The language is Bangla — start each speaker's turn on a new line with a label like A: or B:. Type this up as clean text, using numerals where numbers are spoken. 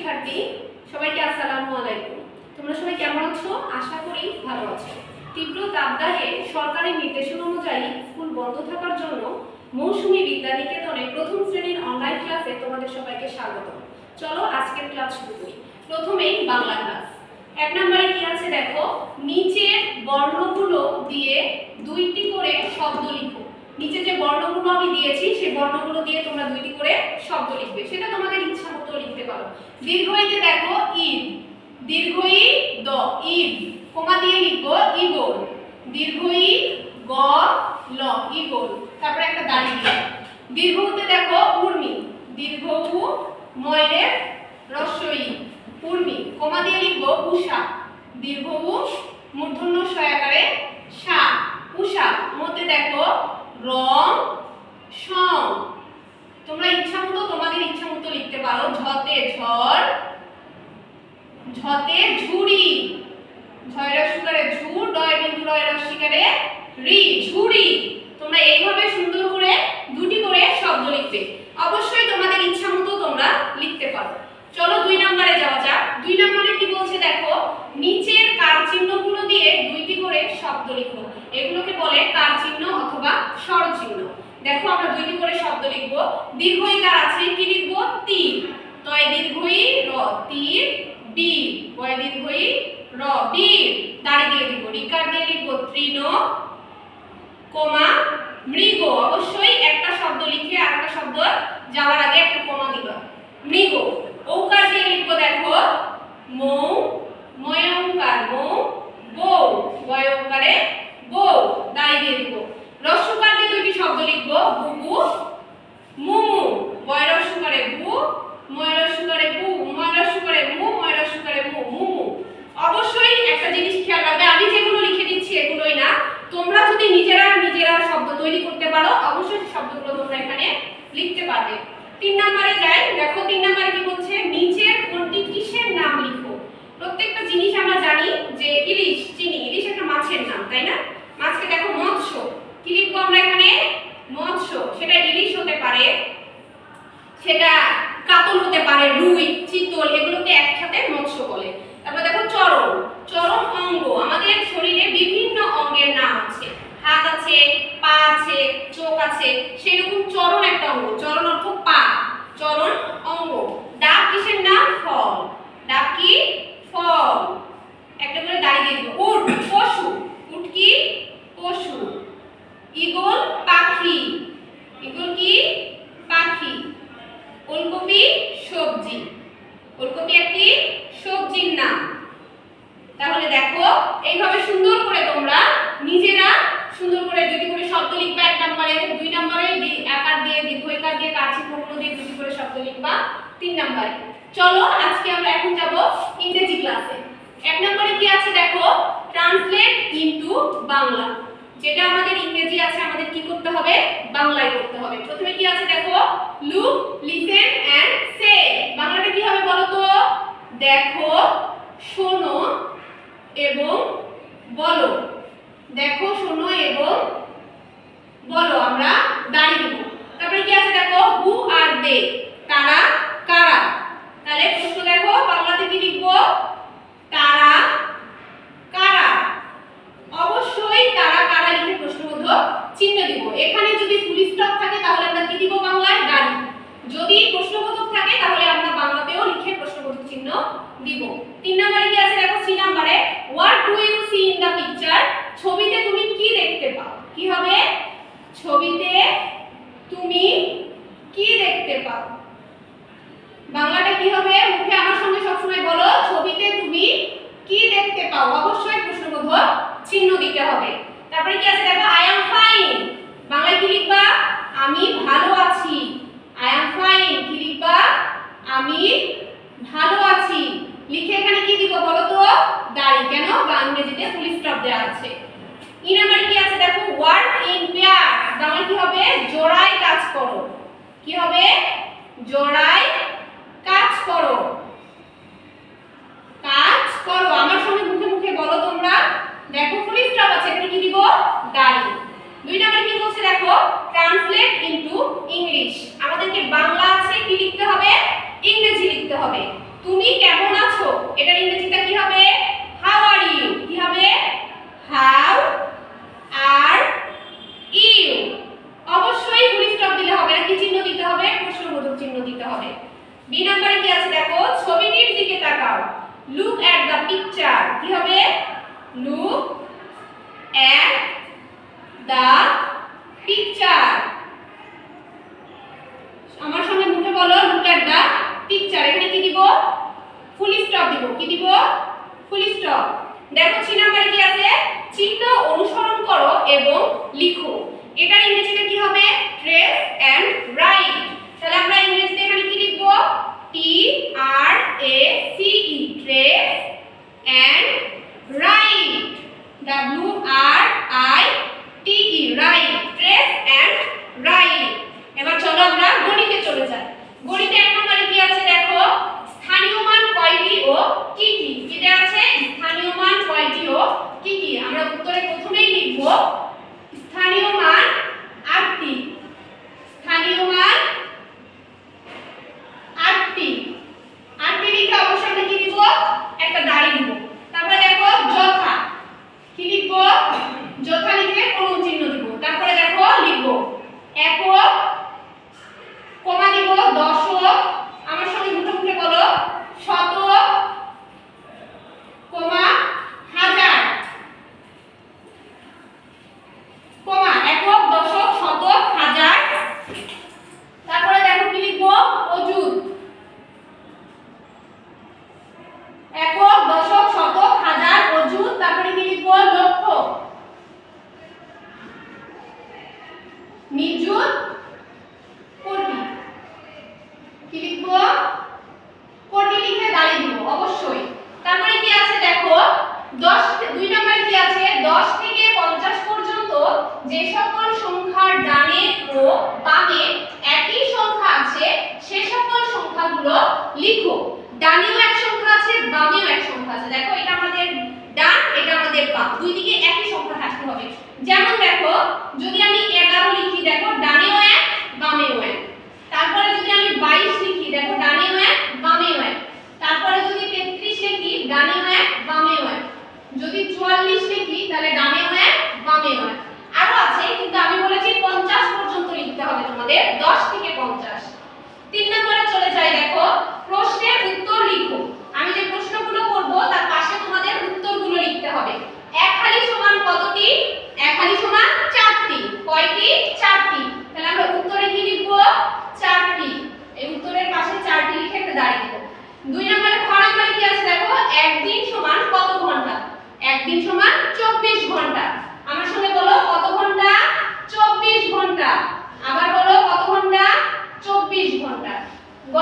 A: শিক্ষার্থী সবাইকে আসসালামু আলাইকুম। তোমরা সবাই কেমন আছো? আশা করি ভালো আছো। তীব্র তাপদাহে সরকারি নির্দেশনা অনুযায়ী স্কুল বন্ধ থাকার জন্য মৌসুমী বিদ্যানিকেতনে প্রথম শ্রেণীর অনলাইন ক্লাসে তোমাদের সবাইকে স্বাগত। চলো আজকের ক্লাস শুরু করি। প্রথমেই বাংলা ক্লাস। 1 নম্বরে কি আছে দেখো, নিচের বর্ণগুলো দিয়ে দুইটি করে শব্দ লিখো। নিচে যে বর্ণগুলো আমি দিয়েছি সেই বর্ণগুলো দিয়ে তোমরা দুইটি করে শব্দ লিখবে, সেটা তোমাদের ইচ্ছা মতো লিখতে পারো। দীর্ঘ ঈদে দেখো ঈদ, দীর্ঘ ই দ ঈদ, কমা দিয়ে লিখবো ঈগল, দীর্ঘ ই গ ল ঈগল, তারপরে একটা দাড়ি দিয়ে। দীর্ঘ উতে দেখো উর্মি, দীর্ঘ উ ময়রে রস্বই উর্মি, কমা দিয়ে লিখবো উষা, দীর্ঘ উ মূর্ধন্য সয়াকারে সা উষা। মধ্যে দেখো রং সং, তোমরা ইচ্ছা মতো তোমাদের ইচ্ছা মতো লিখতে পারো। ঝতে ঝড়, ঝতে ঝুড়ি, ঝয়রা সুকারে ঝু, ডয় বিন্দু রয় রস্বীকারে রি ঝুড়ি। তোমরা এইভাবে সুন্দর করে দুটি করে শব্দ লিখবে। অবশ্যই তোমাদের ইচ্ছা মতো তোমরা লিখতে পারো। চলো 2 নম্বরে যাওয়া যাক। 2 নম্বরে কি বলছে দেখো, নিচের কার চিহ্নগুলো দিয়ে দুইটি করে শব্দ লিখো। এগুলোকে বলে কার চিহ্ন অথবা স্বর চিহ্ন। দেখো আমরা দুইটি করে শব্দ লিখব। দীর্ঘ ই কার আছে, কি লিখব? তীর, তয় দীর্ঘ ই র তীর বীর, বয় দীর্ঘ ই র বীর, দাঁড়ি দিয়ে দিব। রিকার দিয়ে লিখব তৃণ, কমা মৃগ। অবশ্যই একটা শব্দ লিখে আরেকটা শব্দ যাওয়ার আগে একটা কমা দিবা। মৃগ। ঔকার দিয়ে লিখব দেখো মৌ, ময় ঔকার মৌ, বউ, বয় ঔকারে বউ, দাঁড়ি দিয়ে দিব। রস্যকার দিয়ে দুইটি শব্দ লিখব, বুবু মুমু, বয় রস্যকারে বু, ময় রস্যকারে বু, ময় রস্যকারে মু, ময় রস্যকারে মু মুমু। অবশ্যই একটা জিনিস খেয়াল রাখবে, আমি যেগুলো লিখে দিচ্ছি এগুলোই না, তোমরা যদি নিজেরা শব্দ তৈরি করতে পারো অবশ্যই সেই শব্দগুলো তোমরা এখানে লিখতে পারবে। 3 নম্বরে যাই। দেখো 3 নম্বরে কি বলছে, নিচের কোনটি কিসের নাম লিখো। প্রত্যেকটা জিনিস আমরা জানি যে ইলিশ, চিনি, ইলিশ একটা মাছের নাম, তাই না? মাছকে দেখো মৎস্য, কি লিখবো আমরা এখানে? মৎস্য। সেটা ইলিশ হতে পারে, সেটা কাতল হতে পারে, রুই, চিতল, এগুলোকে একসাথে মৎস্য বলে। তারপর দেখো চরণ, চরণ অঙ্গ। আমাদের শরীরে বিভিন্ন অঙ্গের নাম আছে, হাত আছে, পা আছে, চোখ আছে, সেরকম চরণ একটা অঙ্গ। চরণ অর্থ পা, চরণ অঙ্গ। ডাক কিসের নাম? ফল, ডাক কি? ফল। একটা করে দাঁড়িয়ে দিয়ে দিব। উট পশু, উট কি? পশু। ঈগল পাখি, ঈগল কি? পাখি। ওলকপি সবজি, ওলকপি একটি সবজির নাম। তাহলে দেখো এইভাবে সুন্দর করে তোমরা নিজেরা সুন্দর করে দুটি করে শব্দ লিখবা 1 নম্বরে। 2 নম্বরে আকার দিয়ে দীর্ঘ আকার দিয়ে কার চিহ্নগুলো দিয়ে দুটি করে শব্দ লিখবা 3 নম্বরে। চলো আজকে আমরা এখন যাব ইংরেজি ক্লাসে। 1 নম্বরে কি আছে দেখো, ট্রান্সলেট ইনটু বাংলা। যেটা আমাদের ইংরেজি আছে আমাদের কি করতে হবে? বাংলায় করতে হবে। প্রথমে কি আছে দেখো, লুক, লিসেন এন্ড সে। বাংলাটা কি হবে বলো তো? দেখো, শোনো এবং বলো। দেখো, শোনো এবং বলো। আমরা দাঁড়িয়ে দেব। তারপরে কি আছে দেখো, হু আর দে, তারা কারা। তাহলে প্রশ্ন দেখো, বাংলাতে কি লিখবো? তারা কারা। অবশ্যই তারা কারা লিখে প্রশ্নবোধক চিহ্ন দিব। এখানে যদি ফুল স্টপ থাকে তাহলে আমরা কি দিব বাংলায়? গাড়ি। যদি প্রশ্নবোধক থাকে তাহলে আমরা বাংলাতেও লিখে প্রশ্নবোধক চিহ্ন দিব। 3 নম্বরে কি আছে দেখো, 3 নম্বরে what do you see in the picture. ছবিতে তুমি কি দেখতে পাও? কি হবে? ছবিতে তুমি কি দেখতে পাও। বাংলাটা কি হবে? মুখে আমার সঙ্গে সবসময় বলো, ছবিতে তুমি কি দেখতে পাও। অবশ্যই প্রশ্নবোধক চিহ্ন দিতে হবে। তারপরে কি আছে দেখো, আই অ্যাম ফাইন। বাংলায় কি লিখবা? আমি ভালো আছি। আই অ্যাম ফাইন কি লিখবা? আমি ভালো আছি। লিখে এখানে কি দিব বলো তো? দাঁড়ি। কেন? ইংরেজিতে ফুল স্টপ দেওয়া আছে। ই নাম্বারে কি আছে দেখো, ওয়ার্ক ইন পেয়ার। বাংলা কি হবে? জোড়ায় কাজ করো। কি হবে? জোড়ায় কাজ করো, কাজ করো। আমার সঙ্গে মুখে মুখে বলো তোমরা। দেখো ফুল স্টপ আছে, এখানে কি দিব? দাঁড়ি। 2 নম্বরে কি বলছে দেখো, ট্রান্সলেট ইনটু ইংলিশ। আমাদেরকে বাংলা আছে, কি লিখতে হবে? ইংরেজি লিখতে হবে। হবে। তুমি কেমন আছো এটার ইংরেজিটা কি হবে? How are you. কি হবে? How are you. অবশ্যই ফুল স্টপ দিলে হবে না, কি চিহ্ন দিতে হবে? প্রশ্নবোধক চিহ্ন দিতে হবে। বি নম্বরে কি আছে দেখো, ছবিটির দিকে তাকাও। Look at the picture. কি হবে? Look at the picture. আমার সঙ্গে মুখে বলো, লুক অ্যাট দ্য পিকচার। এখানে কি দিব? ফুল স্টপ দিব। কি দিব? Full stop. দেখো সি নম্বরে কি আছে, চিহ্ন অনুসরণ করো এবং লিখো। এটার ইংরেজিতে কি হবে? Trace and write. তাহলে আমরা ইংরেজিতে এখানে কি লিখব? T R A C E, trace and write. W R I T E, write. Trace and write. এবার চলো আমরা গণিতে চলে যাই। গণিতে এক নম্বরে কি আছে দেখো, স্থানীয় মান কয়টি ও কি কি। এটা আছে স্থানীয় মান কয়টি ও কি কি। আমরা উত্তরে প্রথমেই লিখব স্থানীয় মান 8টি। স্থানীয় মান 8টি। 8টি লিখে অবশ্যই আমরা কি দিব? একটা দাড়ি দিব। তারপরে দেখো যথা। কি লিখব? যথা লিখে কোন চিহ্ন দিব। তারপরে দেখো লিখব একক, কমা দিব দশক। আমার সঙ্গে মুখে মুখে বলো, শতক, কমা হাজার, কমা একক, দশক, শতক, হাজার। তারপরে দেখো কি লিখবো? অযুত। একক, দশক, শতক, হাজার, অযুত। তারপরে কি লিখবো? লক্ষ, নিযুত, কোটি। কি লিখবো? কোটি লিখে দাঁড়িয়ে দিব অবশ্যই। তারপরে কি আছে দেখো, 2 নম্বরে কি আছে, 10 থেকে 50 পর্যন্ত যে সকল সংখ্যার ডানে ও বামে একই সংখ্যা আছে সে সকল সংখ্যাগুলো লিখো। ডানেও এক সংখ্যা আছে, বামেও এক সংখ্যা আছে। দেখো এটা আমাদের ডান, এটা আমাদের বাম, দুই দিকে একই সংখ্যা থাকতে হবে। যেমন দেখো যদি আমি 11 লিখি, দেখো ডানেও এক, বামেও এক। তারপরে যদি আমি 22 লিখি, দেখো ডানেও এক, বামেও এক। তারপরে যদি 33 লিখি, ডানেও এক, বামেও এক। যদি 44 লিখি তাহলে ডানেও এক, বামেও এক। আরো আছে কিন্তু আমি বলেছি 50 পর্যন্ত লিখতে হবে তোমাদের, 10 থেকে 50। 3 নম্বরে চলে যাই, দেখো প্রশ্নের উত্তর লিখো। আমি যে প্রশ্নগুলো করব তার পাশে তোমাদের উত্তরগুলো লিখতে হবে। এক হালি সমান কতটি? এক হালি সমান 4টি। কয়টি? 4টি। তাহলে আমরা উত্তরে কি লিখব? 4টি। এই উত্তরের পাশে 4টি লিখে একটা দাঁড়িয়ে দেব। 2 নম্বরে খ নম্বরে কি আছে দেখো, একদিন সমান কত ঘন্টা? একদিন সমান 24 ঘন্টা। আমার সঙ্গে বলো কত ঘন্টা? 24 ঘন্টা। আবার বলো কত ঘন্টা? 24 ঘন্টা। গ